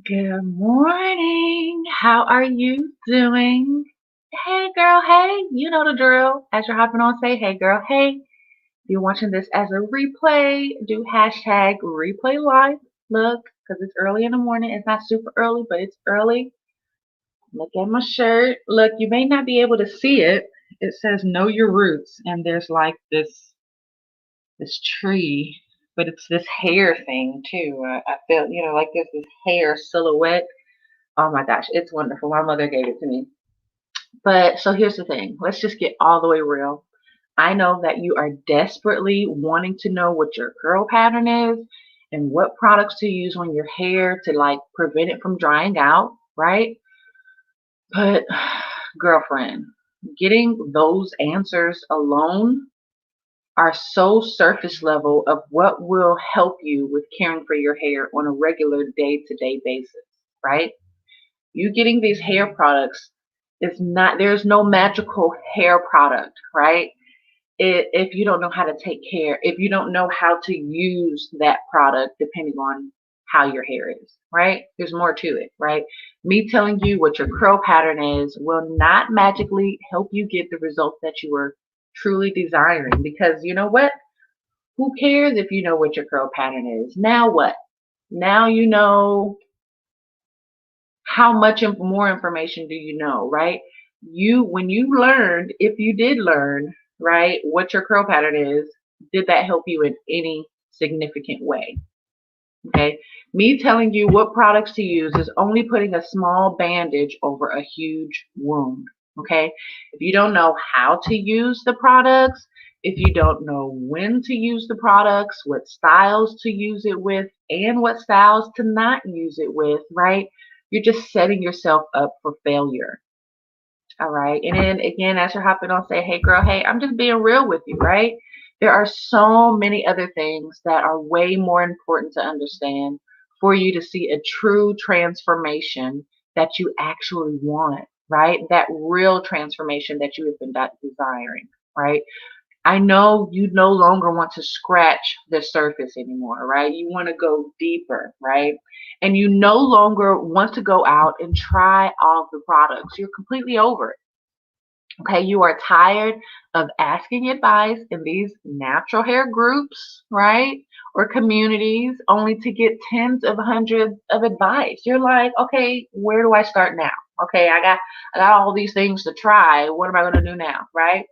Good morning. How are you doing? Hey girl, hey, you know the drill. As you're hopping on, say hey girl, hey. If you're watching this as a replay, do hashtag replay live. Look, because it's early in the morning. It's not super early, but it's early. Look at my shirt. Look, you may not be able to see it. It says know your roots, and there's like this tree, but it's this hair thing too. I feel, like there's this hair silhouette. Oh my gosh, it's wonderful. My mother gave it to me. But so here's the thing. Let's just get all the way real. I know that you are desperately wanting to know what your curl pattern is and what products to use on your hair to like prevent it from drying out, right? But girlfriend, getting those answers alone are so surface level of what will help you with caring for your hair on a regular day to day basis, right? You getting these hair products is not, there's no magical hair product, right? If you don't know how to take care, if you don't know how to use that product, depending on how your hair is, right? There's more to it, right? Me telling you what your curl pattern is will not magically help you get the results that you are truly desiring because you know what? Who cares if you know what your curl pattern is? Now what? Now you know how much more information do you know, right? When you learned, if you did learn, right, what your curl pattern is, did that help you in any significant way? Okay. Me telling you what products to use is only putting a small bandage over a huge wound. Okay. If you don't know how to use the products, if you don't know when to use the products, what styles to use it with, and what styles to not use it with, right? You're just setting yourself up for failure. All right. And then again, as you're hopping on, say, hey, girl, hey, I'm just being real with you, right? There are so many other things that are way more important to understand for you to see a true transformation that you actually want, right? That real transformation that you have been desiring, right? I know you no longer want to scratch the surface anymore, right? You want to go deeper, right? And you no longer want to go out and try all the products. You're completely over it. Okay, you are tired of asking advice in these natural hair groups, right? Or communities only to get tens of hundreds of advice. You're like, okay, where do I start now? Okay, I got all these things to try. What am I going to do now, right?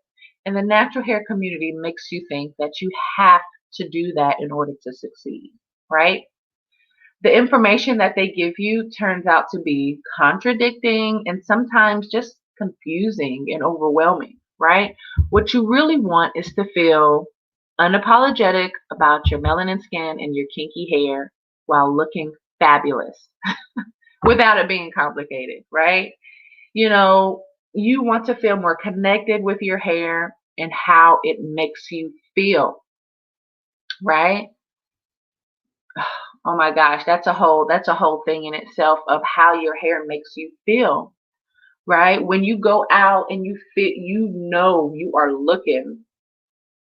And the natural hair community makes you think that you have to do that in order to succeed, right? The information that they give you turns out to be contradicting and sometimes just confusing and overwhelming, right? What you really want is to feel unapologetic about your melanin skin and your kinky hair while looking fabulous without it being complicated, right? You know, you want to feel more connected with your hair and how it makes you feel, right? Oh my gosh, that's a whole thing in itself of how your hair makes you feel, right? When you go out and you fit, you know you are looking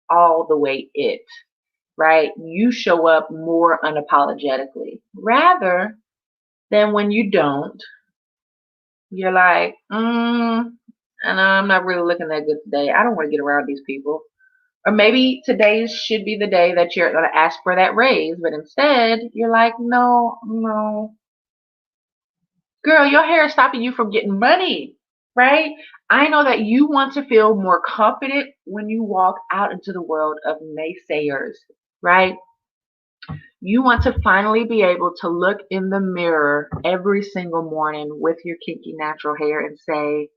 all the way it, right? You show up more unapologetically rather than when you don't. You're like, and I'm not really looking that good today. I don't want to get around these people. Or maybe today should be the day that you're going to ask for that raise, but instead you're like, no, no, girl, your hair is stopping you from getting money, right? I know that you want to feel more confident when you walk out into the world of naysayers, right? You want to finally be able to look in the mirror every single morning with your kinky natural hair and say,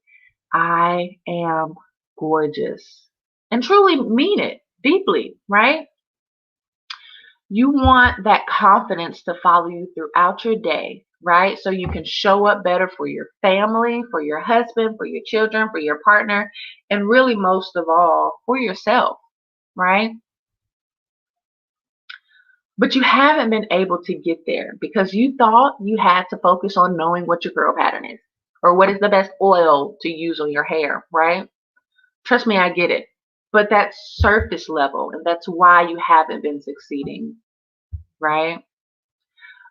I am gorgeous. And truly mean it deeply, right? You want that confidence to follow you throughout your day, right? So you can show up better for your family, for your husband, for your children, for your partner, and really most of all, for yourself, right? But you haven't been able to get there because you thought you had to focus on knowing what your curl pattern is or what is the best oil to use on your hair, right? Trust me, I get it. But that's surface level, and that's why you haven't been succeeding, right?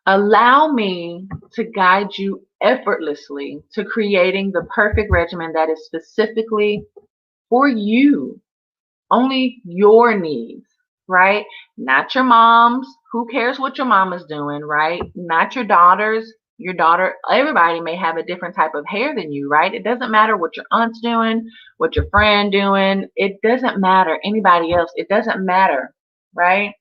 Allow me to guide you effortlessly to creating the perfect regimen that is specifically for you, only your needs, right? Not your mom's. Who cares what your mama's doing, right? Not your daughter's. Your daughter, everybody may have a different type of hair than you, right? It doesn't matter what your aunt's doing, what your friend doing. It doesn't matter. Anybody else, it doesn't matter, right?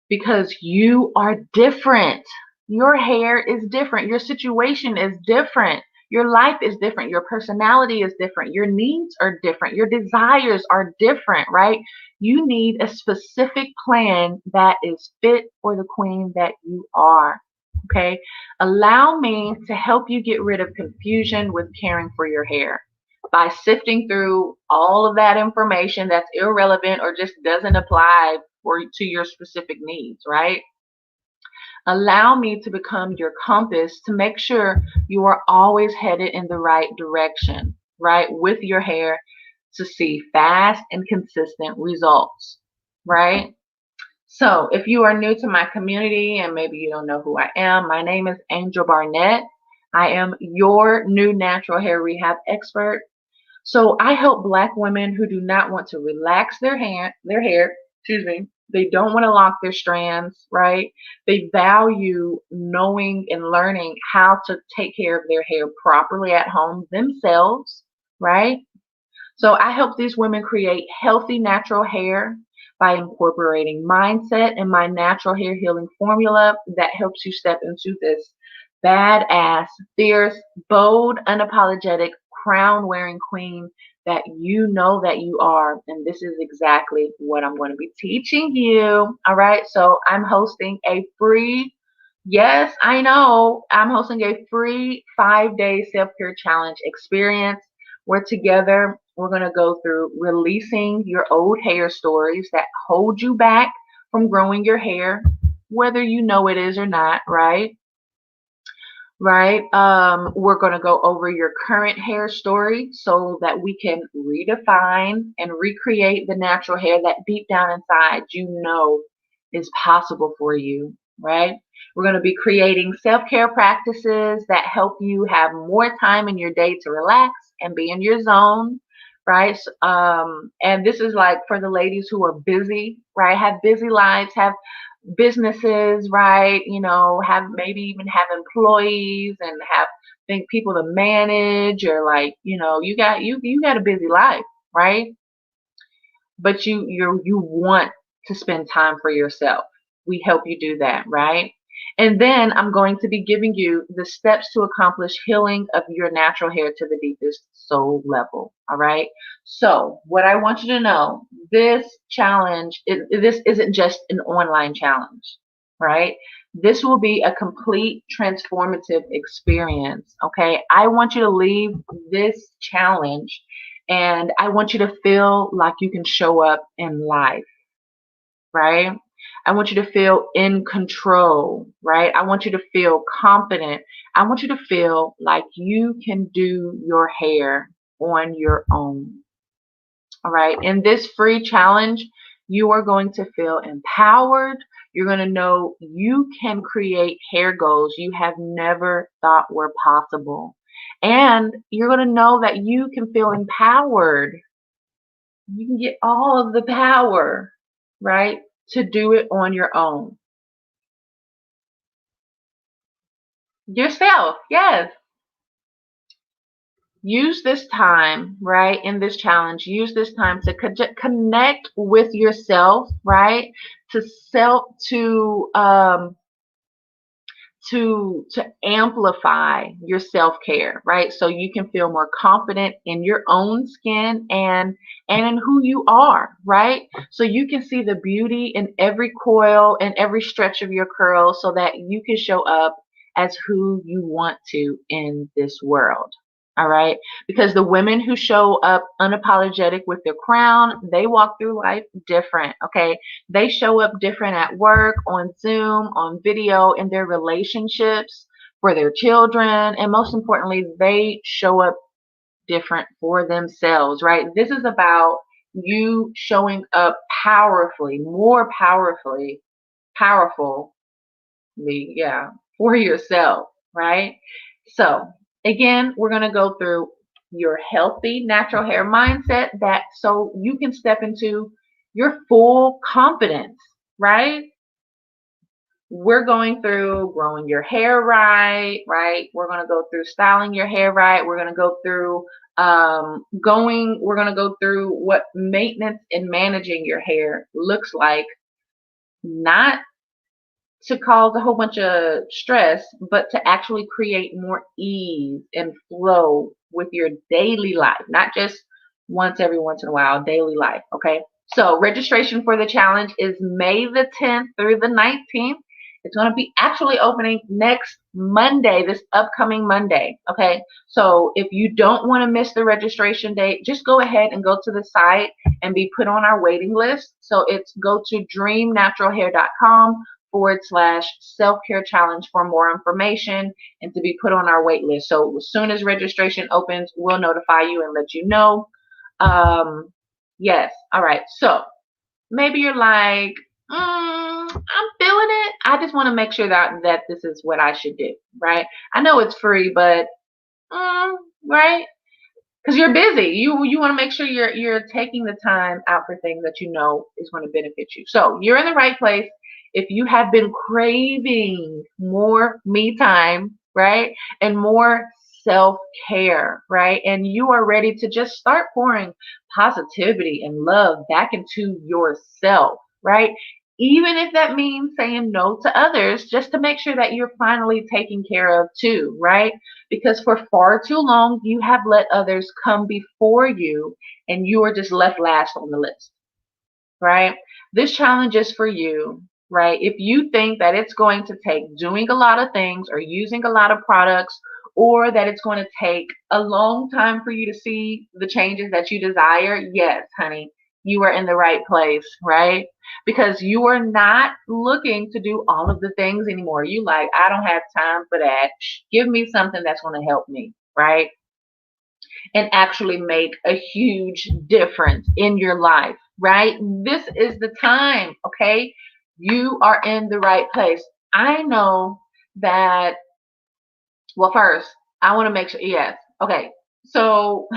Because you are different. Your hair is different. Your situation is different. Your life is different. Your personality is different. Your needs are different. Your desires are different, right? You need a specific plan that is fit for the queen that you are. Okay? Allow me to help you get rid of confusion with caring for your hair by sifting through all of that information that's irrelevant or just doesn't apply or to your specific needs, right? Allow me to become your compass to make sure you are always headed in the right direction, right? With your hair to see fast and consistent results, right? So if you are new to my community and maybe you don't know who I am, my name is Angel Barnett. I am your new natural hair rehab expert. So I help Black women who do not want to relax their hair, excuse me. They don't want to lock their strands, right? They value knowing and learning how to take care of their hair properly at home themselves, right? So I help these women create healthy natural hair by incorporating mindset and my natural hair healing formula that helps you step into this badass, fierce, bold, unapologetic, crown wearing queen that you know that you are. And this is exactly what I'm going to be teaching you. All right. So I'm hosting a free, yes, I know, I'm hosting a free 5-day self care challenge experience where together we're going to go through releasing your old hair stories that hold you back from growing your hair, whether you know it is or not, right? Right? We're going to go over your current hair story so that we can redefine and recreate the natural hair that deep down inside you know is possible for you, right? We're going to be creating self-care practices that help you have more time in your day to relax and be in your zone, right? And this is like for the ladies who are busy, right? Have busy lives, have businesses, right? You know, have maybe even have employees and have think people to manage or like, you know, you got a busy life, right? But you want to spend time for yourself. We help you do that, right? And then I'm going to be giving you the steps to accomplish healing of your natural hair to the deepest soul level. All right. So what I want you to know, this challenge, this isn't just an online challenge, right? This will be a complete transformative experience. Okay. I want you to leave this challenge and I want you to feel like you can show up in life, right? I want you to feel in control, right? I want you to feel confident. I want you to feel like you can do your hair on your own. All right. In this free challenge, you are going to feel empowered. You're going to know you can create hair goals you have never thought were possible. And you're going to know that you can feel empowered. You can get all of the power, right, to do it on your own. Yourself, yes. Use this time, right, in this challenge, use this time to connect with yourself, right, to self, to amplify your self-care, right? So you can feel more confident in your own skin and in who you are, right? So you can see the beauty in every coil and every stretch of your curls so that you can show up as who you want to in this world. All right. Because the women who show up unapologetic with their crown, they walk through life different. Okay. They show up different at work, on Zoom, on video, in their relationships, for their children, and most importantly, they show up different for themselves, right? This is about you showing up powerfully, more powerful Yeah, for yourself, right? So, again, we're going to go through your healthy natural hair mindset that so you can step into your full confidence, right? We're going through growing your hair right, right? We're going to go through styling your hair right. We're going to go through we're going to go through what maintenance and managing your hair looks like, not to cause a whole bunch of stress, but to actually create more ease and flow with your daily life, not just once in a while, daily life. Okay. So registration for the challenge is May the 10th through the 19th. It's going to be actually opening next Monday, this upcoming Monday. Okay. So if you don't want to miss the registration date, just go ahead and go to the site and be put on our waiting list. So it's go to dreamnaturalhair.com/, self-care challenge for more information and to be put on our wait list. So as soon as registration opens, we'll notify you and let you know. Yes. All right. So maybe you're like, I'm feeling it. I just want to make sure that this is what I should do, right? I know it's free, but right? Because you're busy. You want to make sure you're taking the time out for things that you know is going to benefit you. So you're in the right place. If you have been craving more me time, right, and more self-care, right, and you are ready to just start pouring positivity and love back into yourself, right, even if that means saying no to others just to make sure that you're finally taken care of too, right? Because for far too long you have let others come before you and you are just left last on the list, right? This challenge is for you, right? If you think that it's going to take doing a lot of things or using a lot of products, or that it's going to take a long time for you to see the changes that you desire, yes, honey, you are in the right place, right? Because you are not looking to do all of the things anymore. You like, I don't have time for that. Give me something that's going to help me, right? And actually make a huge difference in your life, right? This is the time, okay? You are in the right place. I know that, well, first, I want to make sure, yes, okay. So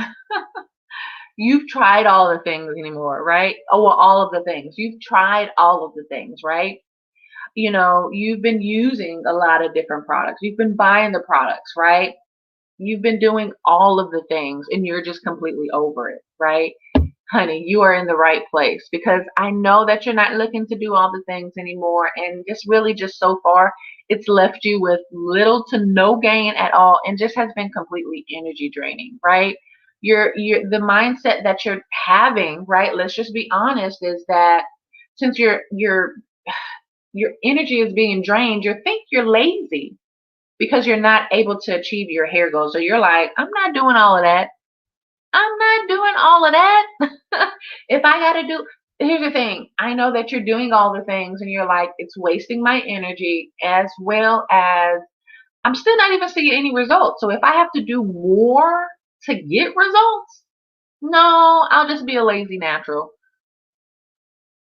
you've tried all the things anymore, right? Oh, well, all of the things. You've tried all of the things, right? You know, you've been using a lot of different products. You've been buying the products, right? You've been doing all of the things and you're just completely over it, right? Honey, you are in the right place because I know that you're not looking to do all the things anymore. And just really, just so far, it's left you with little to no gain at all and just has been completely energy draining, right? The mindset that you're having, right? Let's just be honest, is that since your energy is being drained, you think you're lazy because you're not able to achieve your hair goals. So you're like, I'm not doing all of that. I'm not doing all of that. If I got to do, here's the thing. I know that you're doing all the things and you're like, it's wasting my energy as well as I'm still not even seeing any results. So if I have to do more to get results, no, I'll just be a lazy natural.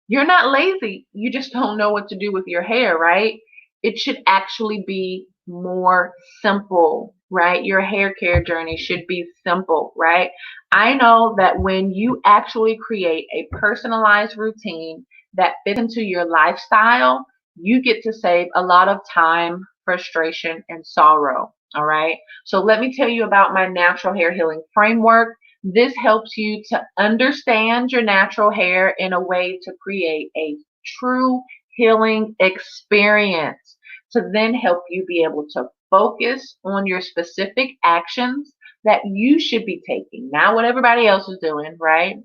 You're not lazy. You just don't know what to do with your hair, right? It should actually be more simple, right? Your hair care journey should be simple, right? I know that when you actually create a personalized routine that fits into your lifestyle, you get to save a lot of time, frustration, and sorrow. All right. So let me tell you about my natural hair healing framework. This helps you to understand your natural hair in a way to create a true healing experience, to then help you be able to focus on your specific actions that you should be taking, not what everybody else is doing, right?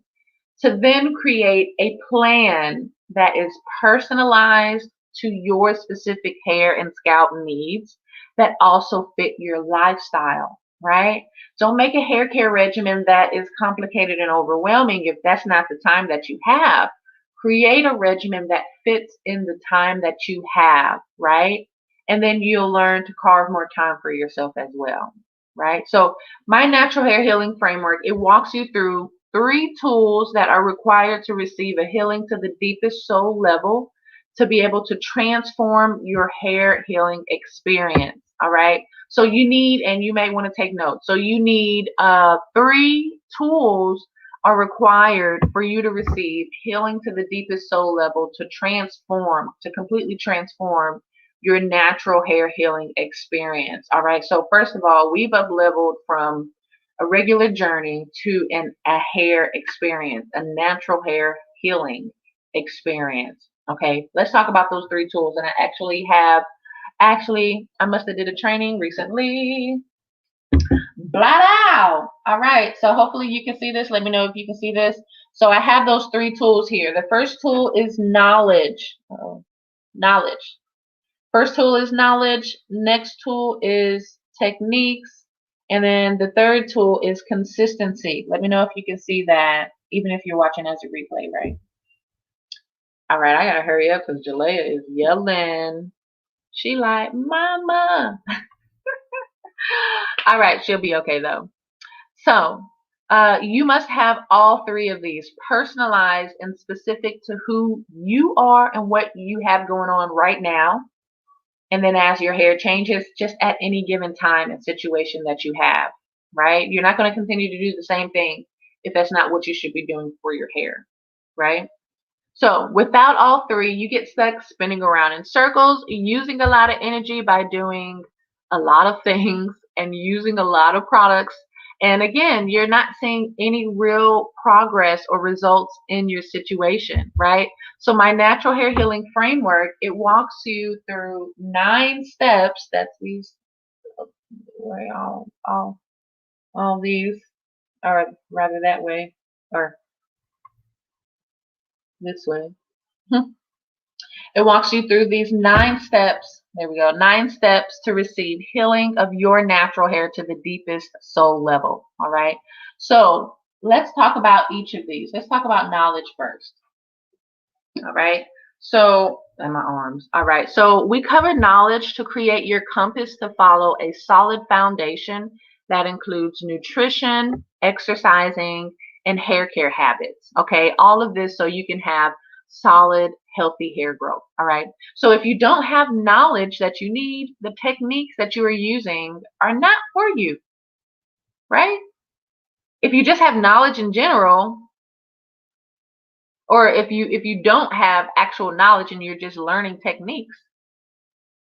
To then create a plan that is personalized to your specific hair and scalp needs that also fit your lifestyle, right? Don't make a hair care regimen that is complicated and overwhelming if that's not the time that you have. Create a regimen that fits in the time that you have, right? And then you'll learn to carve more time for yourself as well, right? So my natural hair healing framework, it walks you through 3 tools that are required to receive a healing to the deepest soul level, to be able to transform your hair healing experience. All right. So you need, and you may want to take notes. So you need 3 tools are required for you to receive healing to the deepest soul level to transform, to completely transform your natural hair healing experience. All right. So first of all, we've up leveled from a regular journey to a hair experience, a natural hair healing experience. Okay. Let's talk about those 3 tools. And I must have did a training recently. Blah, blah. All right. So hopefully you can see this. Let me know if you can see this. So I have those 3 tools here. The first tool is knowledge. Knowledge. First tool is knowledge. Next tool is techniques. And then the third tool is consistency. Let me know if you can see that, even if you're watching as a replay, right? All right, I gotta hurry up because Jalea is yelling. She like, Mama. All right, she'll be okay though. So you must have all 3 of these personalized and specific to who you are and what you have going on right now. And then as your hair changes, just at any given time and situation that you have, right? You're not going to continue to do the same thing if that's not what you should be doing for your hair, right? So without all 3, you get stuck spinning around in circles, using a lot of energy by doing a lot of things and using a lot of products. And again, you're not seeing any real progress or results in your situation, right? So my natural hair healing framework, it walks you through 9 steps. That's these, way all these, or rather that way, or this way. It walks you through these 9 steps. There we go. 9 steps to receive healing of your natural hair to the deepest soul level. All right. So let's talk about each of these. Let's talk about knowledge first. All right. So, and my arms. All right. So we covered knowledge to create your compass to follow a solid foundation that includes nutrition, exercising, and hair care habits. Okay. All of this so you can have solid, healthy hair growth. All right. So if you don't have knowledge that you need, the techniques that you are using are not for you, right? If you just have knowledge in general, or if you don't have actual knowledge and you're just learning techniques,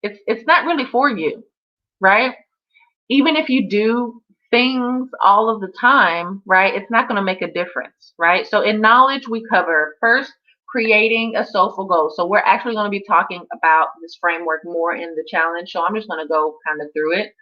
it's not really for you, right? Even if you do things all of the time, right, it's not going to make a difference, right? So in knowledge, we cover first creating a soulful goal. So we're actually going to be talking about this framework more in the challenge. So I'm just going to go kind of through it.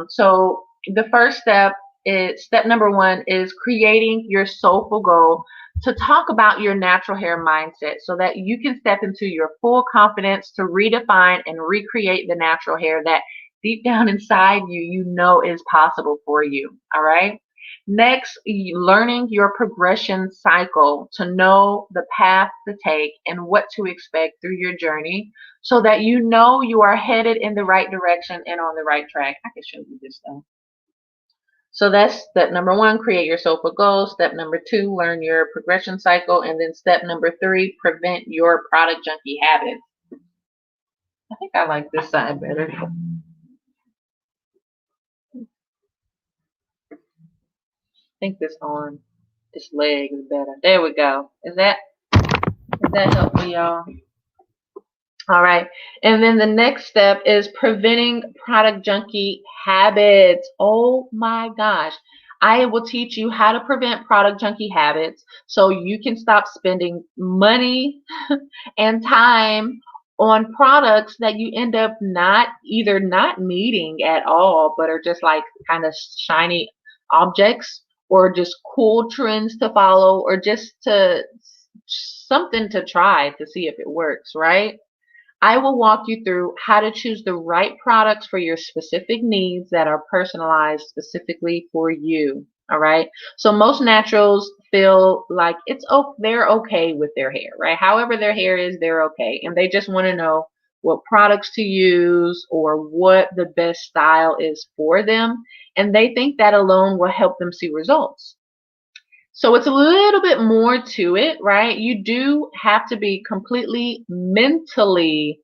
So the first step is, step number 1 is creating your soulful goal to talk about your natural hair mindset so that you can step into your full confidence to redefine and recreate the natural hair that deep down inside you, you know is possible for you. All right. Next, learning your progression cycle to know the path to take and what to expect through your journey so that you know you are headed in the right direction and on the right track. I can show you this though. So that's step number 1, create your soulful goals. Step number 2, learn your progression cycle. And then step number 3, prevent your product junkie habits. I think I like this side better. I think this arm, this leg is better. There we go. Is that helpful, y'all? All right. And then the next step is preventing product junkie habits. Oh my gosh. I will teach you how to prevent product junkie habits so you can stop spending money and time on products that you end up either not needing at all, but are just like kind of shiny objects, or just cool trends to follow, or just to something to try to see if it works, right? I will walk you through how to choose the right products for your specific needs that are personalized specifically for you. All right. So most naturals feel like they're okay with their hair, right? However their hair is, they're okay. And they just want to know what products to use or what the best style is for them. And they think that alone will help them see results. So it's a little bit more to it, right? You do have to be completely mentally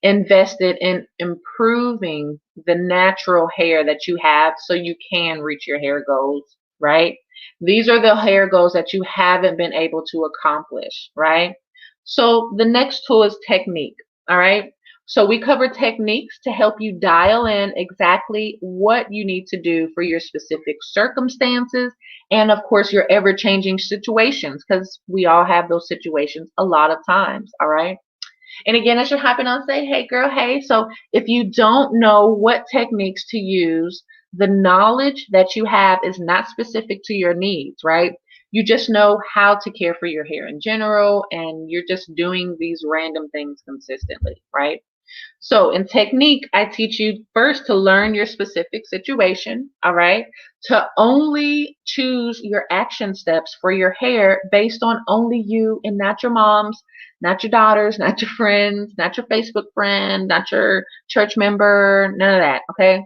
invested in improving the natural hair that you have so you can reach your hair goals, right? These are the hair goals that you haven't been able to accomplish, right? So the next tool is technique, all right? So we cover techniques to help you dial in exactly what you need to do for your specific circumstances and of course your ever-changing situations, because we all have those situations a lot of times, all right? And again, as you're hopping on, say, hey, girl, hey. So if you don't know what techniques to use, the knowledge that you have is not specific to your needs, right? You just know how to care for your hair in general, and you're just doing these random things consistently, right? So in technique, I teach you first to learn your specific situation, all right? To only choose your action steps for your hair based on only you and not your mom's, not your daughters, not your friends, not your Facebook friend, not your church member, none of that, okay?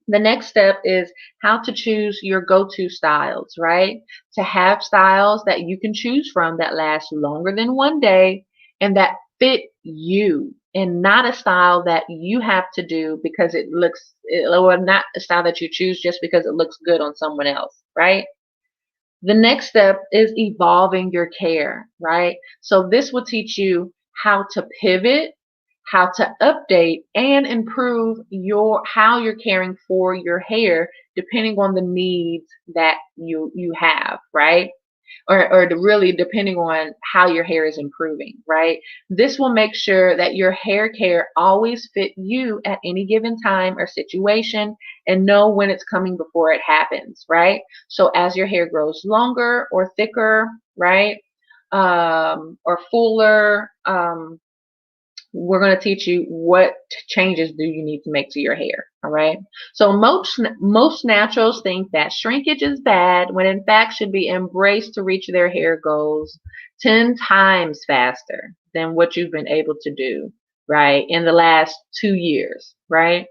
The next step is how to choose your go-to styles, right? To have styles that you can choose from that last longer than one day and that fit you, and not a style that you have to do because or not a style that you choose just because it looks good on someone else, right? The next step is evolving your care, right? So this will teach you how to pivot, how to update and improve your how you're caring for your hair depending on the needs that you have, right? Or really depending on how your hair is improving, right? This will make sure that your hair care always fit you at any given time or situation and know when it's coming before it happens, right? So as your hair grows longer or thicker, right? Or fuller, we're going to teach you what changes do you need to make to your hair, all right? So most naturals think that shrinkage is bad when in fact should be embraced to reach their hair goals 10 times faster than what you've been able to do, right, in the last 2 years, right?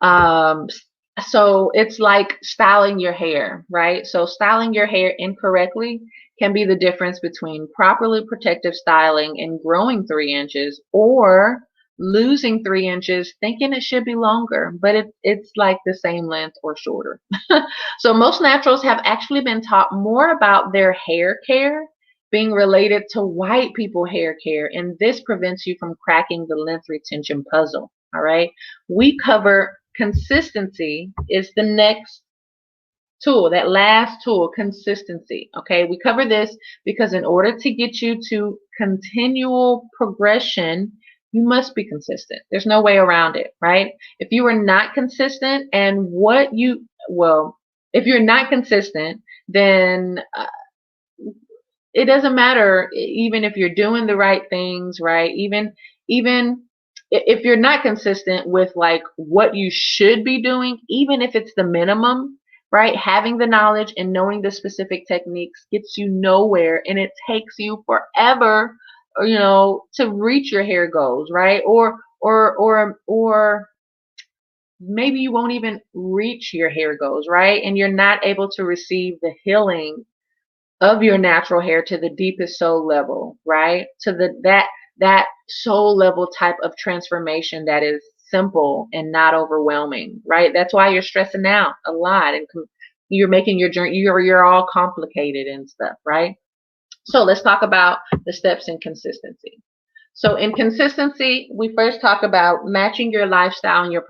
Um, so it's like styling your hair, right? So styling your hair incorrectly can be the difference between properly protective styling and growing 3 inches or losing 3 inches thinking it should be longer, but it's like the same length or shorter. So most naturals have actually been taught more about their hair care being related to white people hair care, and this prevents you from cracking the length retention puzzle, all right? We cover consistency is the next tool, that last tool, consistency. Okay, we cover this because in order to get you to continual progression, you must be consistent. There's no way around it, right? If you are not consistent and if you're not consistent, then it doesn't matter even if you're doing the right things, right? Even if you're not consistent with like what you should be doing, even if it's the minimum, right? Having the knowledge and knowing the specific techniques gets you nowhere, and it takes you forever, to reach your hair goals, right? Or maybe you won't even reach your hair goals, right? And you're not able to receive the healing of your natural hair to the deepest soul level, right? To that soul level type of transformation that is simple and not overwhelming, right? That's why you're stressing out a lot and you're making your journey, you're all complicated and stuff, right? So let's talk about the steps in consistency. So in consistency, we first talk about matching your lifestyle and your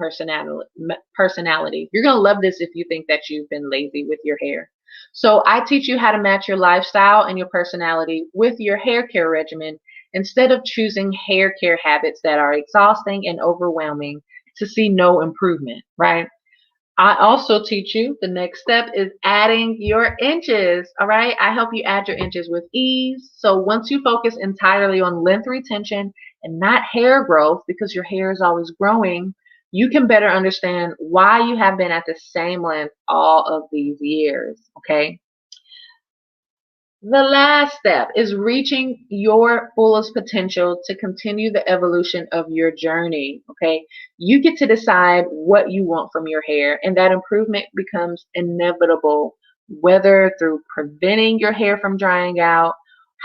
personality. You're going to love this if you think that you've been lazy with your hair. So I teach you how to match your lifestyle and your personality with your hair care regimen instead of choosing hair care habits that are exhausting and overwhelming to see no improvement, right? I also teach you the next step is adding your inches. All right. I help you add your inches with ease. So once you focus entirely on length retention and not hair growth, because your hair is always growing, you can better understand why you have been at the same length all of these years. Okay. The last step is reaching your fullest potential to continue the evolution of your journey. Okay. You get to decide what you want from your hair, and that improvement becomes inevitable whether through preventing your hair from drying out,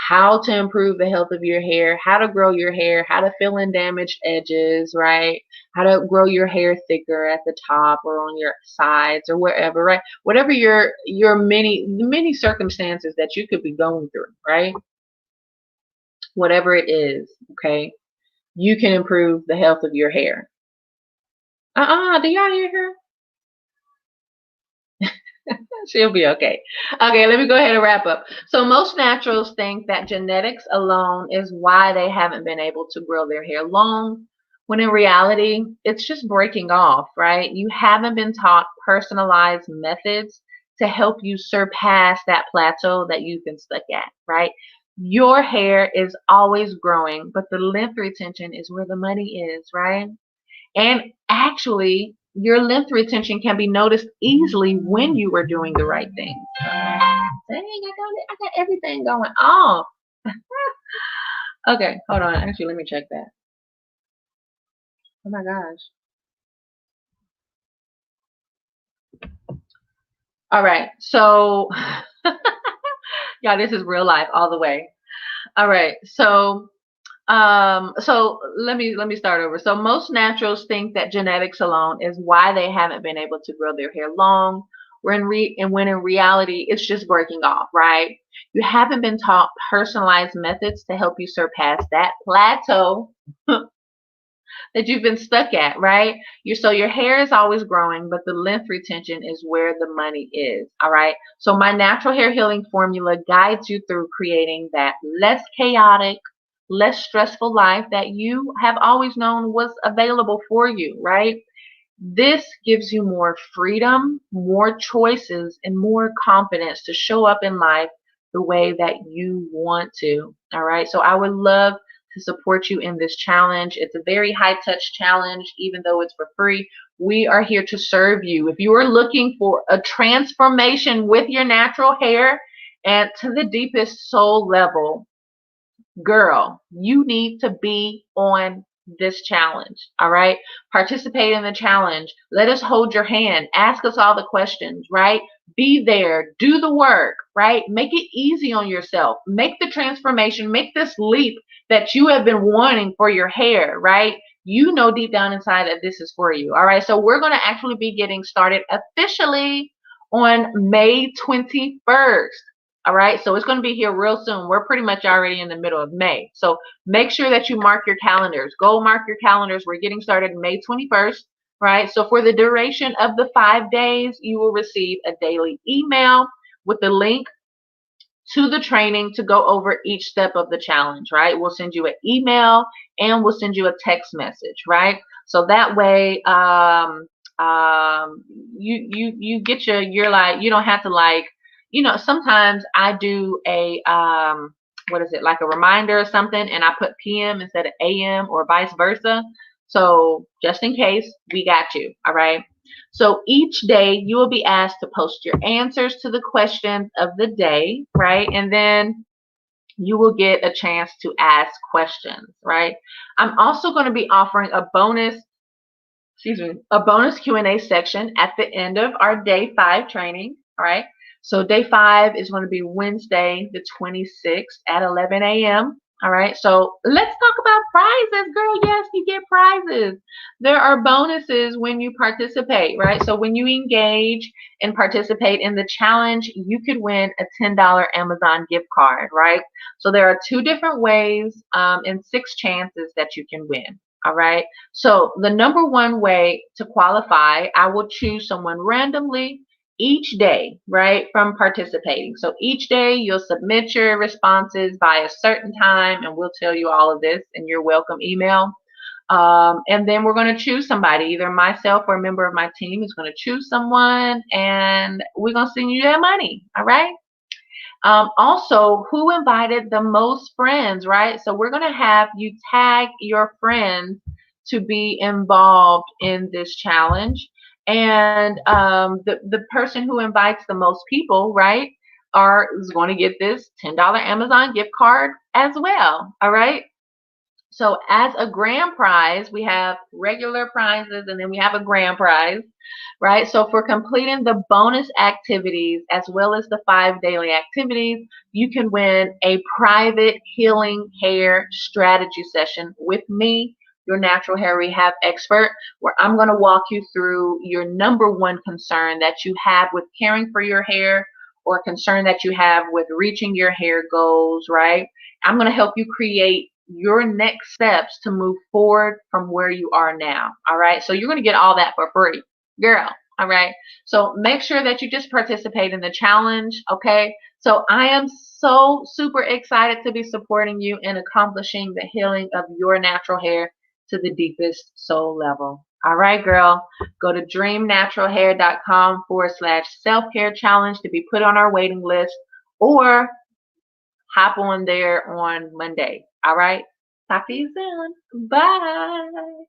how to improve the health of your hair, how to grow your hair, how to fill in damaged edges, right? How to grow your hair thicker at the top or on your sides or wherever, right? Whatever your many circumstances that you could be going through, right? Whatever it is, okay? You can improve the health of your hair. Do y'all hear her? She'll be okay. Okay, let me go ahead and wrap up. So most naturals think that genetics alone is why they haven't been able to grow their hair long, when in reality, it's just breaking off, right? You haven't been taught personalized methods to help you surpass that plateau that you've been stuck at, right? Your hair is always growing, but the length retention is where the money is, right? And actually, your length retention can be noticed easily when you are doing the right thing. Dang, I got everything going off. Okay, hold on. Actually, let me check that. Oh my gosh. All right. So, yeah, this is real life all the way. All right. So let me start over. So most naturals think that genetics alone is why they haven't been able to grow their hair long, when in reality it's just breaking off, right? You haven't been taught personalized methods to help you surpass that plateau that you've been stuck at, right? Your hair is always growing, but the length retention is where the money is. All right. So my natural hair healing formula guides you through creating that less chaotic, less stressful life that you have always known was available for you, right? This gives you more freedom, more choices, and more confidence to show up in life the way that you want to. All right. So I would love to support you in this challenge. It's a very high touch challenge, even though it's for free. We are here to serve you. If you are looking for a transformation with your natural hair and to the deepest soul level, girl, you need to be on this challenge. All right. Participate in the challenge. Let us hold your hand. Ask us all the questions, right? Be there. Do the work, right? Make it easy on yourself. Make the transformation. Make this leap that you have been wanting for your hair, right? You know deep down inside that this is for you. All right. So we're going to actually be getting started officially on May 21st. All right, so it's going to be here real soon. We're pretty much already in the middle of May. So make sure that you mark your calendars. Go mark your calendars. We're getting started May 21st, right? So for the duration of the 5 days, you will receive a daily email with the link to the training to go over each step of the challenge, right? We'll send you an email and we'll send you a text message, right? So that way, you get you're like, you don't have to like, sometimes I do a what is it, like a reminder or something, and I put PM instead of AM or vice versa. So just in case, we got you. All right. So each day you will be asked to post your answers to the questions of the day, right? And then you will get a chance to ask questions, right? I'm also going to be offering a bonus, a bonus Q&A section at the end of our day 5 training, all right? So day 5 is going to be Wednesday, the 26th at 11 a.m. All right, so let's talk about prizes, girl. Yes, you get prizes. There are bonuses when you participate, right? So when you engage and participate in the challenge, you could win a $10 Amazon gift card, right? So there are 2 different ways and 6 chances that you can win. All right. So the number one way to qualify, I will choose someone randomly each day, right, from participating. So each day you'll submit your responses by a certain time, and we'll tell you all of this in your welcome email. And then we're going to choose somebody, either myself or a member of my team is going to choose someone, and we're going to send you that money. All right. Also, who invited the most friends, right? So we're going to have you tag your friends to be involved in this challenge. And the person who invites the most people, right, is going to get this $10 Amazon gift card as well. All right. So as a grand prize, we have regular prizes and then we have a grand prize, right? So for completing the bonus activities as well as the 5 daily activities, you can win a private healing hair strategy session with me, your natural hair rehab expert, where I'm going to walk you through your number one concern that you have with caring for your hair or concern that you have with reaching your hair goals, right? I'm going to help you create your next steps to move forward from where you are now. All right. So you're going to get all that for free, girl. All right. So make sure that you just participate in the challenge. Okay. So I am so super excited to be supporting you in accomplishing the healing of your natural hair to the deepest soul level. All right, girl. Go to dreamnaturalhair.com/self-care challenge to be put on our waiting list, or hop on there on Monday. All right. Talk to you soon. Bye.